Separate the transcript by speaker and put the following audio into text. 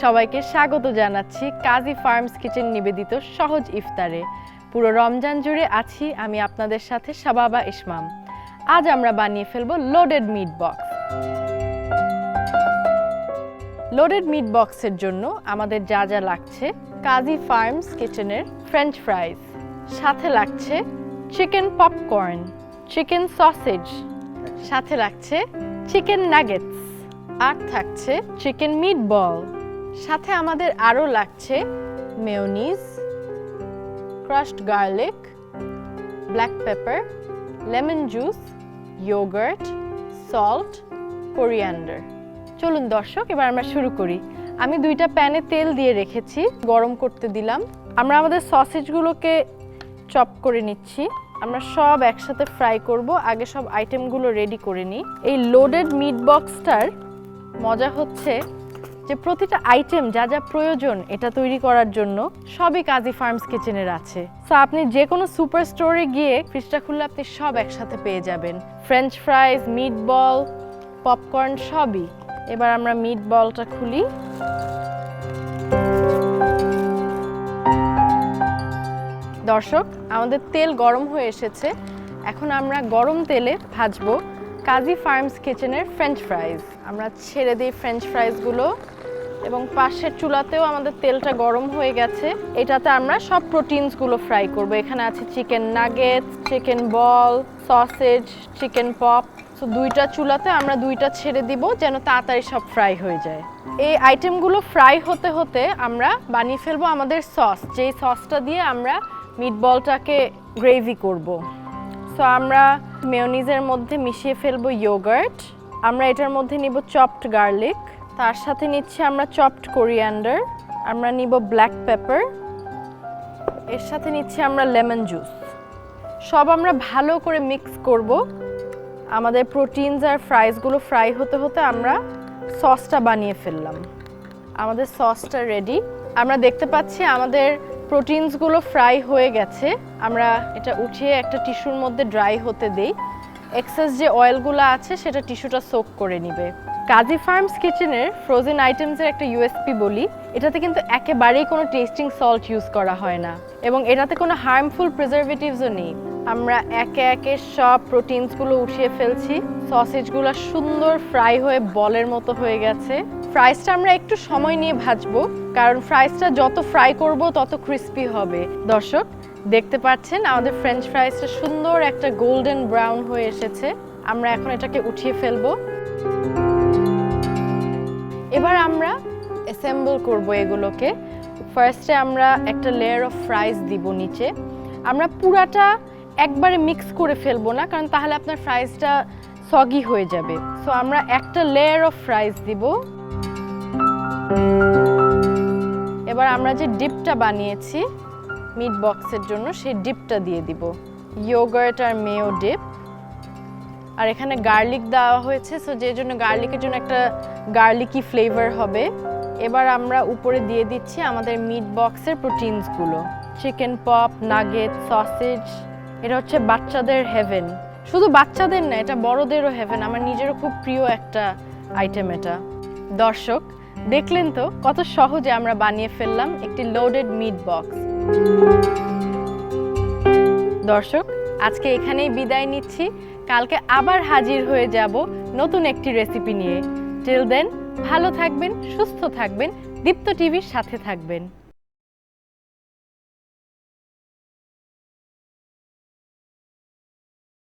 Speaker 1: সবাইকে স্বাগত জানাচ্ছি কাজী ফার্মস কিচেন নিবেদিত সহজ ইফতারে। পুরো রমজান জুড়ে আছি আমি আপনাদের সাথে শাবাবা ইসমাম। আজ আমরা বানিয়ে ফেলবো loaded meat box. Loaded meat বক্সের জন্য আমাদের যা যা লাগছে, কাজী ফার্মস কিচেনের ফ্রেঞ্চ ফ্রাইজ, সাথে লাগছে চিকেন পপকর্ন, চিকেন সসেজ, সাথে লাগছে চিকেন নাগেটস, আর থাকছে চিকেন মিটবল। সাথে আমাদের আরও লাগছে mayonnaise, crushed garlic, black pepper, lemon juice, yogurt, salt, coriander. চলুন দর্শক, এবার আমরা শুরু করি। আমি দুইটা প্যানে তেল দিয়ে রেখেছি, গরম করতে দিলাম। আমরা আমাদের সসেজগুলোকে চপ করে নিচ্ছি। আমরা সব একসাথে ফ্রাই করব, আগে সব আইটেমগুলো রেডি করে নিই। এই লোডেড মিট বক্সটার মজা হচ্ছে যে প্রতিটা আইটেম যা যা প্রয়োজন এটা তৈরি করার জন্য সবই কাজী ফার্মস কিচেনের আছে। সো আপনি যে কোনো সুপার স্টোরে গিয়ে ফ্রিজটা খুললে আপনি সব একসাথে পেয়ে যাবেন, ফ্রেঞ্চ ফ্রাইজ, মিট বল, পপকর্ন সবই। এবার আমরা মিট বলটা খুলি। দর্শক, আমাদের তেল গরম হয়ে এসেছে। এখন আমরা গরম তেলে ভাজবো কাজী ফার্মস কিচেনের ফ্রেঞ্চ ফ্রাইজ। আমরা ছেড়ে দিই ফ্রেঞ্চ ফ্রাইজগুলো এবং পাশের চুলাতেও আমাদের তেলটা গরম হয়ে গেছে। এটাতে আমরা সব প্রোটিনসগুলো ফ্রাই করব। এখানে আছে চিকেন নাগেটস, চিকেন বল, সসেজ, চিকেন পপ। সো দুইটা চুলাতে আমরা দুইটা ছেড়ে দিব যেন তাড়াতাড়ি সব ফ্রাই হয়ে যায়। এই আইটেমগুলো ফ্রাই হতে হতে আমরা বানিয়ে ফেলবো আমাদের সস, যেই সসটা দিয়ে আমরা মিটবলটাকে গ্রেভি করব। সো আমরা মেয়োনিজের মধ্যে মিশিয়ে ফেলবো ইয়োগার্ট। আমরা এটার মধ্যে নিব চপড গার্লিক, তার সাথে নিচ্ছি আমরা চপড কোরিয়ান্ডার, আমরা নিব ব্ল্যাক পেপার, এর সাথে নিচ্ছি আমরা লেমন জুস। সব আমরা ভালো করে মিক্স করব। আমাদের প্রোটিনস আর ফ্রাইজগুলো ফ্রাই হতে হতে আমরা সসটা বানিয়ে ফেললাম। আমাদের সসটা রেডি। আমরা দেখতে পাচ্ছি আমাদের প্রোটিনসগুলো ফ্রাই হয়ে গেছে। আমরা এটা উঠিয়ে একটা টিস্যুর মধ্যে ড্রাই হতে দেই। এক্সেস যে অয়েলগুলো আছে সেটা টিস্যুটা সোক করে নিবে। কাজী ফার্মস কিচেনের ফ্রোজেন আইটেমসের একটা ইউএসপি বলি, এটাতে কিন্তু একেবারেই কোনো টেস্টিং সল্ট ইউজ করা হয় না এবং এটাতে কোনো হার্মফুল প্রিজারভেটিভসও নেই। আমরা একে একে সব প্রোটিনসগুলো উঠিয়ে ফেলছি। সসেজগুলো সুন্দর ফ্রাই হয়ে বলের মতো হয়ে গেছে। ফ্রাইসটা আমরা একটু সময় নিয়ে ভাজবো, কারণ ফ্রাইসটা যত ফ্রাই করব তত ক্রিস্পি হবে। দর্শক দেখতে পাচ্ছেন আমাদের ফ্রেঞ্চ ফ্রাইসটা সুন্দর একটা গোল্ডেন ব্রাউন হয়ে এসেছে। আমরা এখন এটাকে উঠিয়ে ফেলবো। এবার আমরা অ্যাসেম্বল করব এগুলোকে। ফার্স্টে আমরা একটা লেয়ার অফ ফ্রাইস দিব নিচে। আমরা পুরাটা একবারে মিক্স করে ফেলবো না, কারণ তাহলে আপনার ফ্রাইসটা সগি হয়ে যাবে। সো আমরা একটা লেয়ার অফ ফ্রাইস দিব। এবার আমরা যে ডিপটা বানিয়েছি মিট বক্সের জন্য সেই ডিপটা দিয়ে দিব, ইয়োগার্ট আর মেয়ো ডিপ। আর এখানে গার্লিক দেওয়া হয়েছে, সো যে জন্য গার্লিকের জন্য একটা গার্লিকি ফ্লেভার হবে। এবার আমরা উপরে দিয়ে দিচ্ছি আমাদের মিট বক্সের প্রোটিনসগুলো, চিকেন পপ, নাগেট, সসেজ। এটা হচ্ছে বাচ্চাদের হেভেন। শুধু বাচ্চাদের না, এটা বড়দেরও হেভেন। আমার নিজেরও খুব প্রিয় একটা আইটেম এটা। দর্শক দেখলেন তো কত সহজে আমরা বানিয়ে ফেললাম একটি লোডেড মিট বক্স। দর্শক আজকে এখানেই বিদায় নিচ্ছি। কালকে আবার হাজির হয়ে যাব নতুন একটি রেসিপি নিয়ে। টিল দেন ভালো থাকবেন, সুস্থ থাকবেন, দীপ্ত টিভির সাথে থাকবেন।